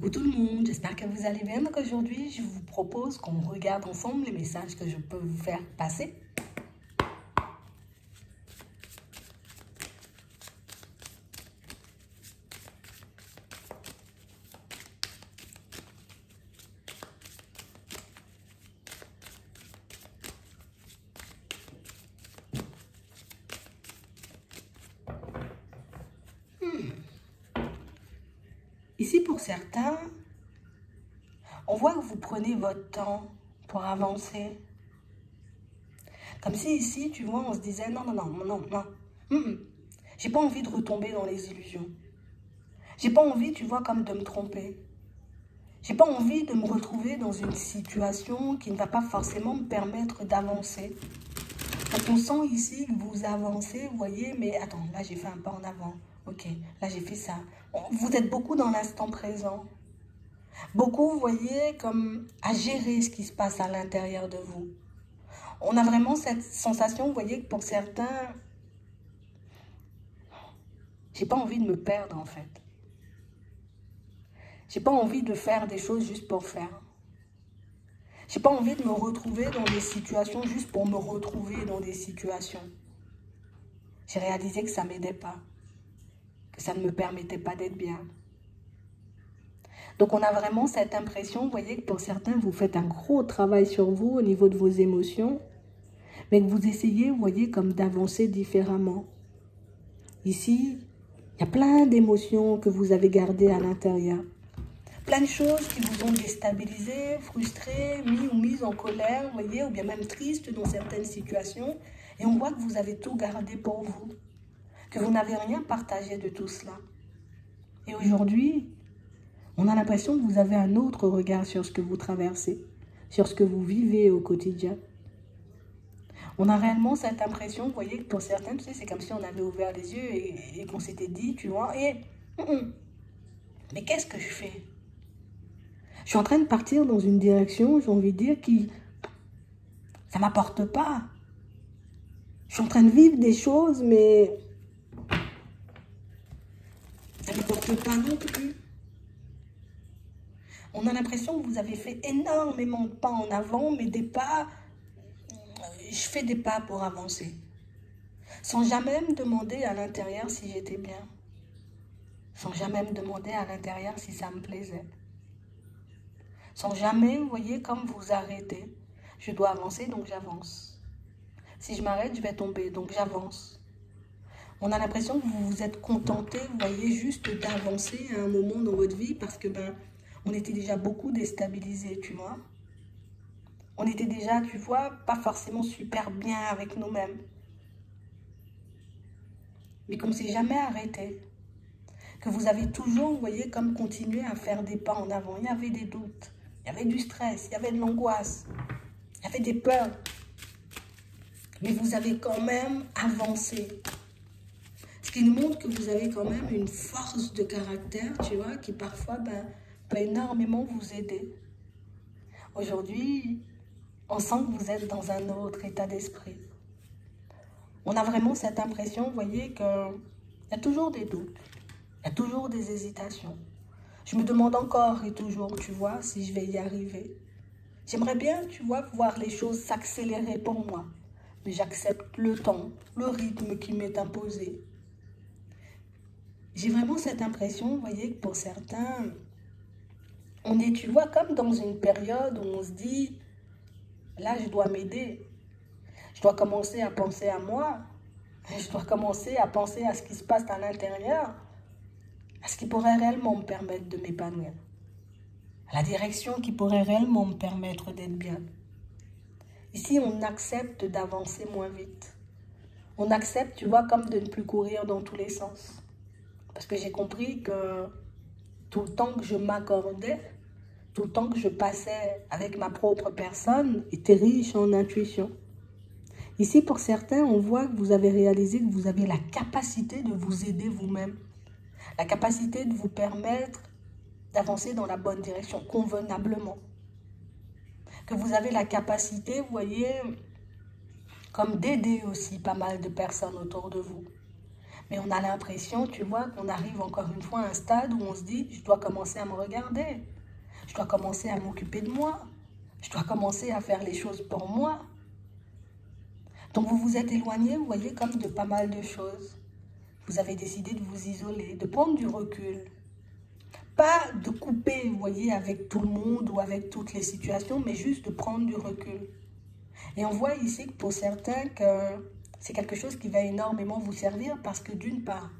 Coucou tout le monde, j'espère que vous allez bien. Donc aujourd'hui, je vous propose qu'on regarde ensemble les messages que je peux vous faire passer. Ici, pour certains, on voit que vous prenez votre temps pour avancer. Comme si ici, tu vois, on se disait non, non, non, non, non. J'ai pas envie de retomber dans les illusions. J'ai pas envie, tu vois, comme de me tromper. J'ai pas envie de me retrouver dans une situation qui ne va pas forcément me permettre d'avancer. Donc on sent ici que vous avancez, vous voyez, mais attends, là j'ai fait un pas en avant. Ok, là j'ai fait ça. Vous êtes beaucoup dans l'instant présent. Beaucoup, vous voyez, comme à gérer ce qui se passe à l'intérieur de vous. On a vraiment cette sensation, vous voyez, que pour certains, j'ai pas envie de me perdre en fait. J'ai pas envie de faire des choses juste pour faire. J'ai pas envie de me retrouver dans des situations juste pour me retrouver dans des situations. J'ai réalisé que ça ne m'aidait pas, que ça ne me permettait pas d'être bien. Donc on a vraiment cette impression, vous voyez, que pour certains, vous faites un gros travail sur vous au niveau de vos émotions, mais que vous essayez, vous voyez, comme d'avancer différemment. Ici, il y a plein d'émotions que vous avez gardées à l'intérieur. Plein de choses qui vous ont déstabilisé, frustré, mis ou mises en colère, vous voyez, ou bien même triste dans certaines situations. Et on voit que vous avez tout gardé pour vous, que vous n'avez rien partagé de tout cela. Et aujourd'hui, on a l'impression que vous avez un autre regard sur ce que vous traversez, sur ce que vous vivez au quotidien. On a réellement cette impression, vous voyez, que pour certains, tu sais, c'est comme si on avait ouvert les yeux et qu'on s'était dit, tu vois, mais qu'est-ce que je fais? Je suis en train de partir dans une direction, j'ai envie de dire, qui ça ne m'apporte pas. Je suis en train de vivre des choses, mais ça ne m'apporte pas non plus. On a l'impression que vous avez fait énormément de pas en avant, mais des pas, je fais des pas pour avancer. Sans jamais me demander à l'intérieur si j'étais bien. Sans jamais me demander à l'intérieur si ça me plaisait. Sans jamais, vous voyez, comme vous arrêtez. Je dois avancer, donc j'avance. Si je m'arrête, je vais tomber, donc j'avance. On a l'impression que vous vous êtes contenté, vous voyez, juste d'avancer à un moment dans votre vie parce que, on était déjà beaucoup déstabilisés, tu vois. On était déjà, tu vois, pas forcément super bien avec nous-mêmes. Mais qu'on ne s'est jamais arrêté. Que vous avez toujours, vous voyez, comme continué à faire des pas en avant. Il y avait des doutes, il y avait du stress, il y avait de l'angoisse, il y avait des peurs. Mais vous avez quand même avancé. Ce qui nous montre que vous avez quand même une force de caractère, tu vois, qui parfois peut énormément vous aider. Aujourd'hui, on sent que vous êtes dans un autre état d'esprit. On a vraiment cette impression, vous voyez, qu'il y a toujours des doutes, il y a toujours des hésitations. Je me demande encore et toujours, tu vois, si je vais y arriver. J'aimerais bien, tu vois, voir les choses s'accélérer pour moi. Mais j'accepte le temps, le rythme qui m'est imposé. J'ai vraiment cette impression, vous voyez, que pour certains, on est, tu vois, comme dans une période où on se dit, là, je dois m'aider. Je dois commencer à penser à moi. Je dois commencer à penser à ce qui se passe à l'intérieur, à ce qui pourrait réellement me permettre de m'épanouir, à la direction qui pourrait réellement me permettre d'être bien. Ici, on accepte d'avancer moins vite. On accepte, tu vois, comme de ne plus courir dans tous les sens. Parce que j'ai compris que tout le temps que je m'accordais, tout le temps que je passais avec ma propre personne, était riche en intuition. Ici, pour certains, on voit que vous avez réalisé que vous avez la capacité de vous aider vous-même. La capacité de vous permettre d'avancer dans la bonne direction, convenablement. Que vous avez la capacité, vous voyez, comme d'aider aussi pas mal de personnes autour de vous. Mais on a l'impression, tu vois, qu'on arrive encore une fois à un stade où on se dit, je dois commencer à me regarder. Je dois commencer à m'occuper de moi. Je dois commencer à faire les choses pour moi. Donc vous vous êtes éloigné, vous voyez, comme de pas mal de choses. Vous avez décidé de vous isoler, de prendre du recul. Pas de couper, vous voyez, avec tout le monde ou avec toutes les situations, mais juste de prendre du recul. Et on voit ici que pour certains, que c'est quelque chose qui va énormément vous servir parce que d'une part,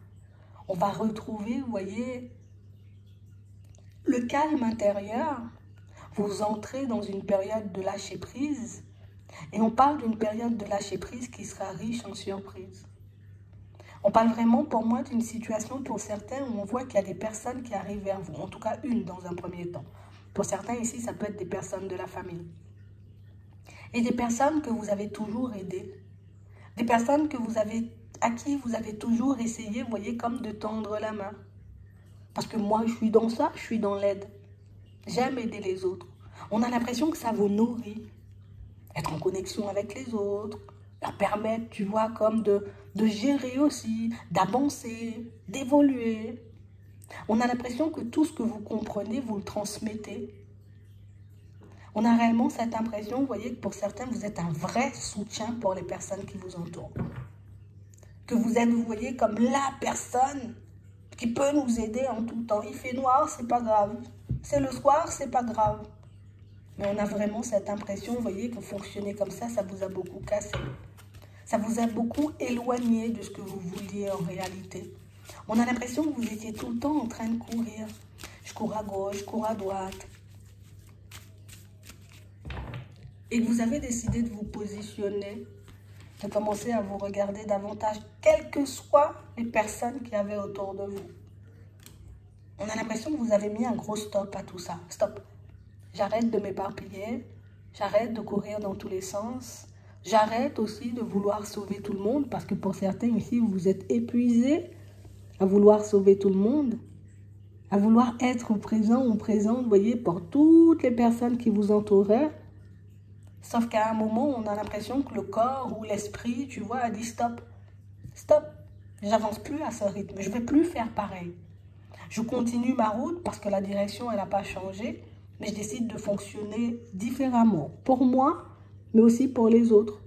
on va retrouver, vous voyez, le calme intérieur. Vous entrez dans une période de lâcher prise. Et on parle d'une période de lâcher prise qui sera riche en surprises. On parle vraiment pour moi d'une situation pour certains où on voit qu'il y a des personnes qui arrivent vers vous. En tout cas, une dans un premier temps. Pour certains ici, ça peut être des personnes de la famille. Et des personnes que vous avez toujours aidées. Des personnes à qui vous avez toujours essayé, vous voyez, comme de tendre la main. Parce que moi, je suis dans ça, je suis dans l'aide. J'aime aider les autres. On a l'impression que ça vous nourrit. Être en connexion avec les autres, leur permettre, tu vois, comme de gérer aussi, d'avancer, d'évoluer. On a l'impression que tout ce que vous comprenez, vous le transmettez. On a réellement cette impression, vous voyez, que pour certains, vous êtes un vrai soutien pour les personnes qui vous entourent. Que vous êtes, vous voyez, comme la personne qui peut nous aider en tout temps. Il fait noir, c'est pas grave. C'est le soir, c'est pas grave. Mais on a vraiment cette impression, vous voyez, que fonctionner comme ça vous a beaucoup cassé. Ça vous a beaucoup éloigné de ce que vous vouliez en réalité. On a l'impression que vous étiez tout le temps en train de courir. Je cours à gauche, je cours à droite. Et que vous avez décidé de vous positionner, de commencer à vous regarder davantage, quelles que soient les personnes qu'il y avait autour de vous. On a l'impression que vous avez mis un gros stop à tout ça. Stop. J'arrête de m'éparpiller, j'arrête de courir dans tous les sens, j'arrête aussi de vouloir sauver tout le monde, parce que pour certains ici, vous êtes épuisés à vouloir sauver tout le monde, à vouloir être présent ou présente, vous voyez, pour toutes les personnes qui vous entouraient. Sauf qu'à un moment, on a l'impression que le corps ou l'esprit, tu vois, a dit stop, stop, j'avance plus à ce rythme, je ne vais plus faire pareil. Je continue ma route parce que la direction, elle n'a pas changé, mais je décide de fonctionner différemment, pour moi, mais aussi pour les autres.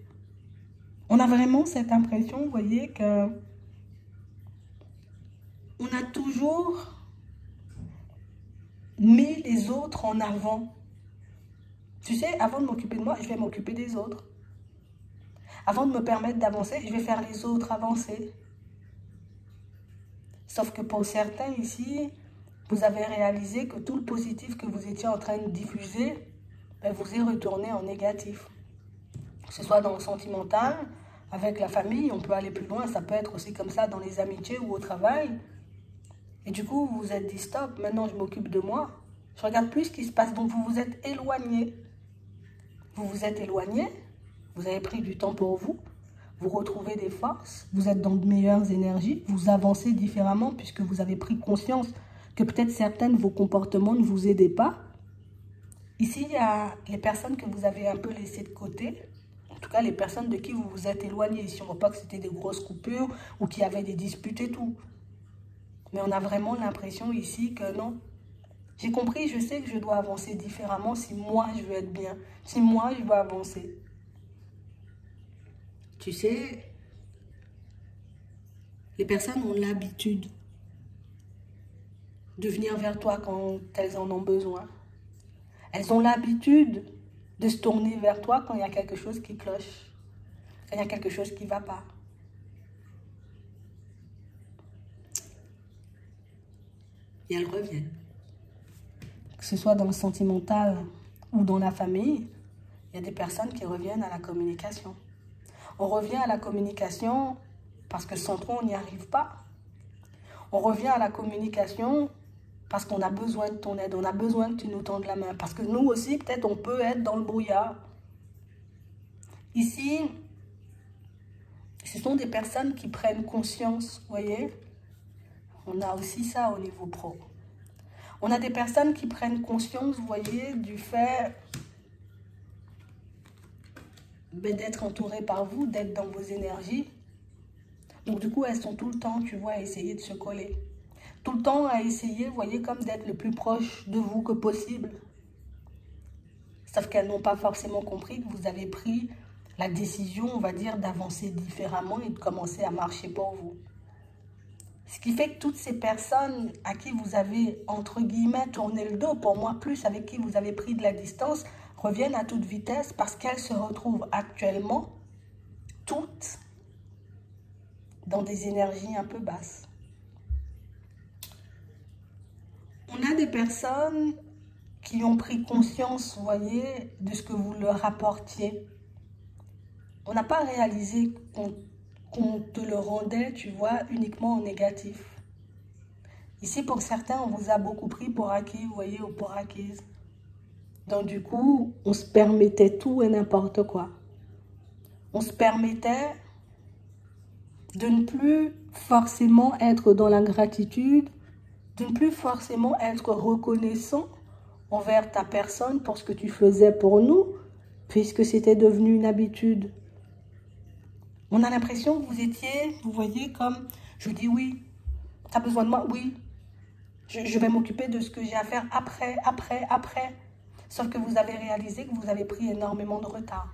On a vraiment cette impression, vous voyez, que on a toujours mis les autres en avant. Tu sais, avant de m'occuper de moi, je vais m'occuper des autres. Avant de me permettre d'avancer, je vais faire les autres avancer. Sauf que pour certains ici, vous avez réalisé que tout le positif que vous étiez en train de diffuser, vous est retourné en négatif. Que ce soit dans le sentimental, avec la famille, on peut aller plus loin, ça peut être aussi comme ça dans les amitiés ou au travail. Et du coup, vous vous êtes dit stop, maintenant je m'occupe de moi. Je regarde plus ce qui se passe, donc vous vous êtes éloigné. Vous vous êtes éloigné, vous avez pris du temps pour vous, vous retrouvez des forces, vous êtes dans de meilleures énergies, vous avancez différemment puisque vous avez pris conscience que peut-être certains de vos comportements ne vous aidaient pas. Ici, il y a les personnes que vous avez un peu laissées de côté, en tout cas les personnes de qui vous vous êtes éloigné. Ici, on ne voit pas que c'était des grosses coupures ou qu'il y avait des disputes et tout. Mais on a vraiment l'impression ici que non. J'ai compris, je sais que je dois avancer différemment si moi je veux être bien, si moi je veux avancer. Tu sais, les personnes ont l'habitude de venir vers toi quand elles en ont besoin. Elles ont l'habitude de se tourner vers toi quand il y a quelque chose qui cloche, quand il y a quelque chose qui ne va pas. Et elles reviennent. Que ce soit dans le sentimental ou dans la famille, il y a des personnes qui reviennent à la communication. On revient à la communication parce que sans toi, on n'y arrive pas. On revient à la communication parce qu'on a besoin de ton aide, on a besoin que tu nous tendes la main. Parce que nous aussi, peut-être, on peut être dans le brouillard. Ici, ce sont des personnes qui prennent conscience, vous voyez. On a aussi ça au niveau pro. On a des personnes qui prennent conscience, vous voyez, du fait d'être entouré par vous, d'être dans vos énergies. Donc du coup, elles sont tout le temps, tu vois, à essayer de se coller. Tout le temps à essayer, vous voyez, comme d'être le plus proche de vous que possible. Sauf qu'elles n'ont pas forcément compris que vous avez pris la décision, on va dire, d'avancer différemment et de commencer à marcher pour vous. Ce qui fait que toutes ces personnes à qui vous avez, entre guillemets, tourné le dos, pour moi plus avec qui vous avez pris de la distance, reviennent à toute vitesse parce qu'elles se retrouvent actuellement toutes dans des énergies un peu basses. On a des personnes qui ont pris conscience, vous voyez, de ce que vous leur apportiez. On n'a pas réalisé qu'on te le rendait, tu vois, uniquement en négatif. Ici, pour certains, on vous a beaucoup pris pour acquis, vous voyez, ou pour acquise. Donc, du coup, on se permettait tout et n'importe quoi. On se permettait de ne plus forcément être dans la gratitude, de ne plus forcément être reconnaissant envers ta personne pour ce que tu faisais pour nous, puisque c'était devenu une habitude. On a l'impression que vous étiez, vous voyez, comme, je dis oui, tu as besoin de moi, oui, je vais m'occuper de ce que j'ai à faire après. Sauf que vous avez réalisé que vous avez pris énormément de retard.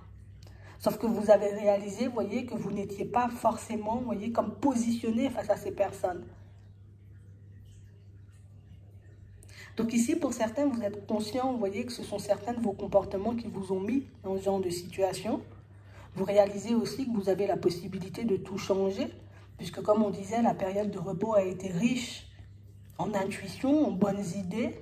Sauf que vous avez réalisé, vous voyez, que vous n'étiez pas forcément, vous voyez, comme positionné face à ces personnes. Donc ici, pour certains, vous êtes conscient, vous voyez, que ce sont certains de vos comportements qui vous ont mis dans ce genre de situation. Vous réalisez aussi que vous avez la possibilité de tout changer, puisque comme on disait, la période de repos a été riche en intuition, en bonnes idées.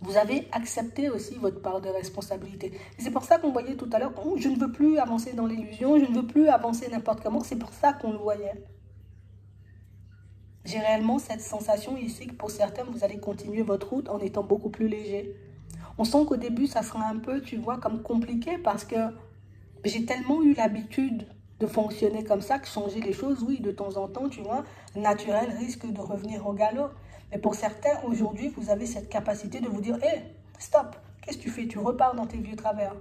Vous avez accepté aussi votre part de responsabilité. Et c'est pour ça qu'on voyait tout à l'heure, oh, je ne veux plus avancer dans l'illusion, je ne veux plus avancer n'importe comment, c'est pour ça qu'on le voyait. J'ai réellement cette sensation ici que pour certains, vous allez continuer votre route en étant beaucoup plus léger. On sent qu'au début, ça sera un peu, tu vois, comme compliqué parce que j'ai tellement eu l'habitude de fonctionner comme ça que changer les choses, oui, de temps en temps, tu vois, naturel risque de revenir au galop. Mais pour certains, aujourd'hui, vous avez cette capacité de vous dire, hé, stop, qu'est-ce que tu fais? Tu repars dans tes vieux travers.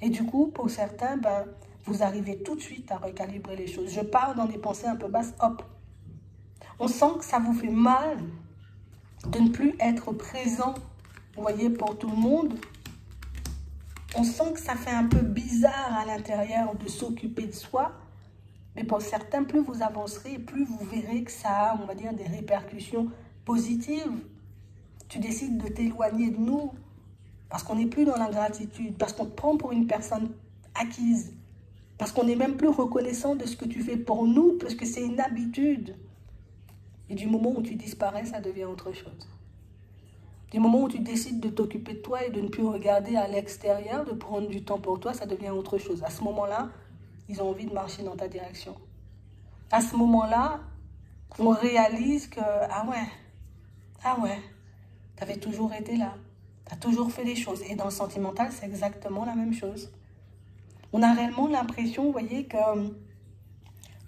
Et du coup, pour certains, ben, vous arrivez tout de suite à recalibrer les choses. Je pars dans des pensées un peu basses, hop. On sent que ça vous fait mal de ne plus être présent, vous voyez, pour tout le monde. On sent que ça fait un peu bizarre à l'intérieur de s'occuper de soi. Mais pour certains, plus vous avancerez, plus vous verrez que ça a, on va dire, des répercussions positives. Tu décides de t'éloigner de nous parce qu'on n'est plus dans la gratitude, parce qu'on te prend pour une personne acquise, parce qu'on n'est même plus reconnaissant de ce que tu fais pour nous, parce que c'est une habitude. Et du moment où tu disparais, ça devient autre chose. Du moment où tu décides de t'occuper de toi et de ne plus regarder à l'extérieur, de prendre du temps pour toi, ça devient autre chose. À ce moment-là, ils ont envie de marcher dans ta direction. À ce moment-là, on réalise que, ah ouais, tu avais toujours été là. Tu as toujours fait des choses. Et dans le sentimental, c'est exactement la même chose. On a réellement l'impression, vous voyez, que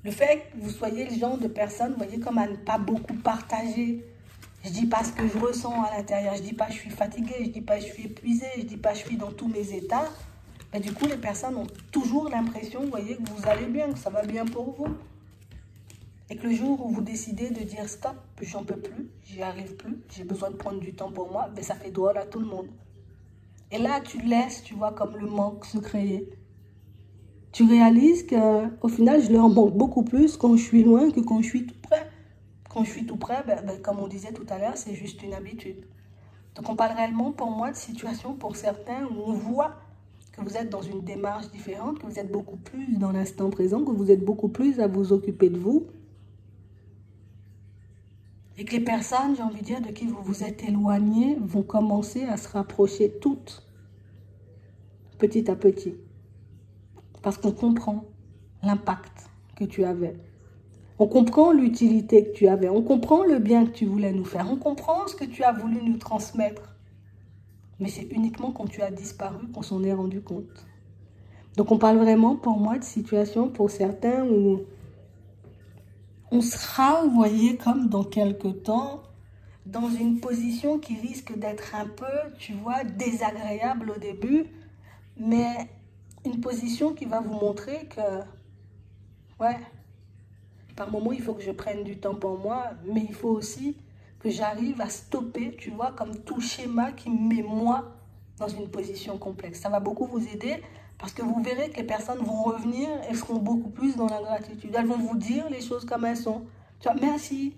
le fait que vous soyez le genre de personne, vous voyez, comme à ne pas beaucoup partager. Je ne dis pas ce que je ressens à l'intérieur. Je ne dis pas je suis fatiguée, je ne dis pas je suis épuisée, je ne dis pas je suis dans tous mes états. Mais du coup, les personnes ont toujours l'impression, vous voyez, que vous allez bien, que ça va bien pour vous. Et que le jour où vous décidez de dire stop, j'en peux plus, j'y arrive plus, j'ai besoin de prendre du temps pour moi, ben ça fait drôle à tout le monde. Et là, tu laisses, tu vois, comme le manque se créer. Tu réalises qu'au final, je leur manque beaucoup plus quand je suis loin que quand je suis tout près. Quand je suis tout près, comme on disait tout à l'heure, c'est juste une habitude. Donc on parle réellement pour moi de situations pour certains où on voit que vous êtes dans une démarche différente, que vous êtes beaucoup plus dans l'instant présent, que vous êtes beaucoup plus à vous occuper de vous. Et que les personnes, j'ai envie de dire, de qui vous vous êtes éloigné, vont commencer à se rapprocher toutes, petit à petit. Parce qu'on comprend l'impact que tu avais. On comprend l'utilité que tu avais. On comprend le bien que tu voulais nous faire. On comprend ce que tu as voulu nous transmettre. Mais c'est uniquement quand tu as disparu qu'on s'en est rendu compte. Donc on parle vraiment pour moi de situations pour certains où on sera, vous voyez, comme dans quelques temps, dans une position qui risque d'être un peu, tu vois, désagréable au début, mais une position qui va vous montrer que, ouais, par moment, il faut que je prenne du temps pour moi, mais il faut aussi que j'arrive à stopper, tu vois, comme tout schéma qui me met moi dans une position complexe. Ça va beaucoup vous aider parce que vous verrez que les personnes vont revenir et seront beaucoup plus dans la gratitude. Elles vont vous dire les choses comme elles sont. Tu vois, merci.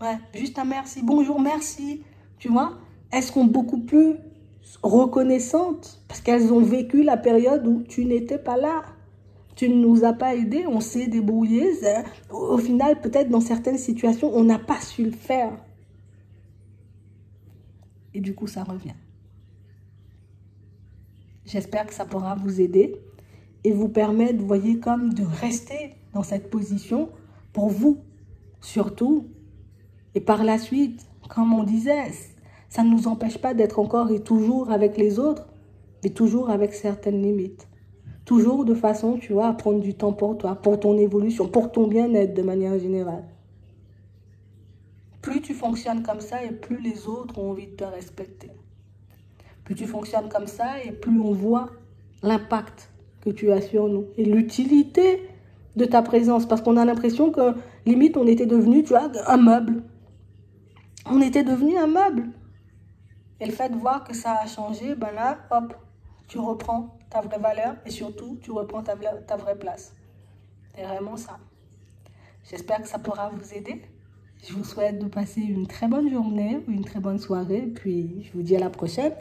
Ouais, juste un merci. Bonjour, merci. Tu vois, elles seront beaucoup plus reconnaissantes parce qu'elles ont vécu la période où tu n'étais pas là. Tu ne nous as pas aidés, on s'est débrouillé. Au final, peut-être dans certaines situations, on n'a pas su le faire. Et du coup, ça revient. J'espère que ça pourra vous aider et vous permettre, vous voyez, comme de rester dans cette position pour vous, surtout. Et par la suite, comme on disait, ça ne nous empêche pas d'être encore et toujours avec les autres, mais toujours avec certaines limites. Toujours de façon, tu vois, à prendre du temps pour toi, pour ton évolution, pour ton bien-être de manière générale. Plus tu fonctionnes comme ça et plus les autres ont envie de te respecter. Plus tu fonctionnes comme ça et plus on voit l'impact que tu as sur nous et l'utilité de ta présence. Parce qu'on a l'impression que, limite, on était devenu, tu vois, un meuble. On était devenu un meuble. Et le fait de voir que ça a changé, ben là, hop, tu reprends ta vraie valeur et surtout, tu reprends ta vraie place. C'est vraiment ça. J'espère que ça pourra vous aider. Je vous souhaite de passer une très bonne journée ou une très bonne soirée. Puis, je vous dis à la prochaine.